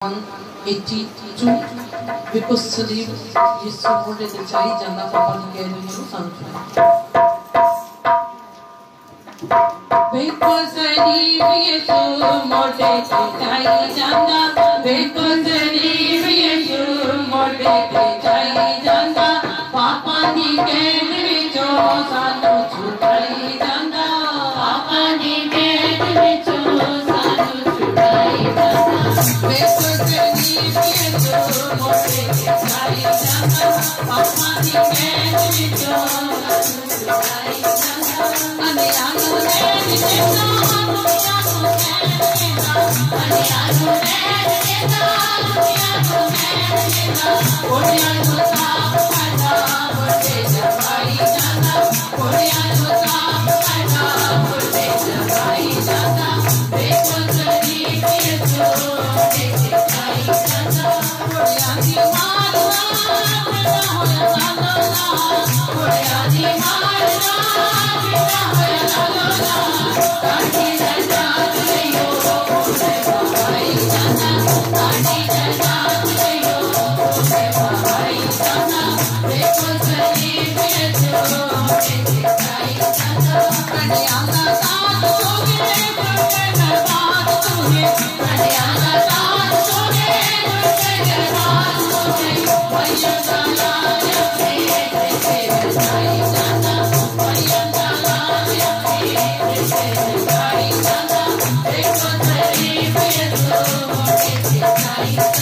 182 because Sadiq is supported the Chai Jana Papa Gadu Sankhya. Because Sadiq is supported the Chai Jana, because Sadiq is supported the Chai Jana, Papa Gadu Sanu Chai Jana, Papa Gadu Sanu Chai Jana. Bye.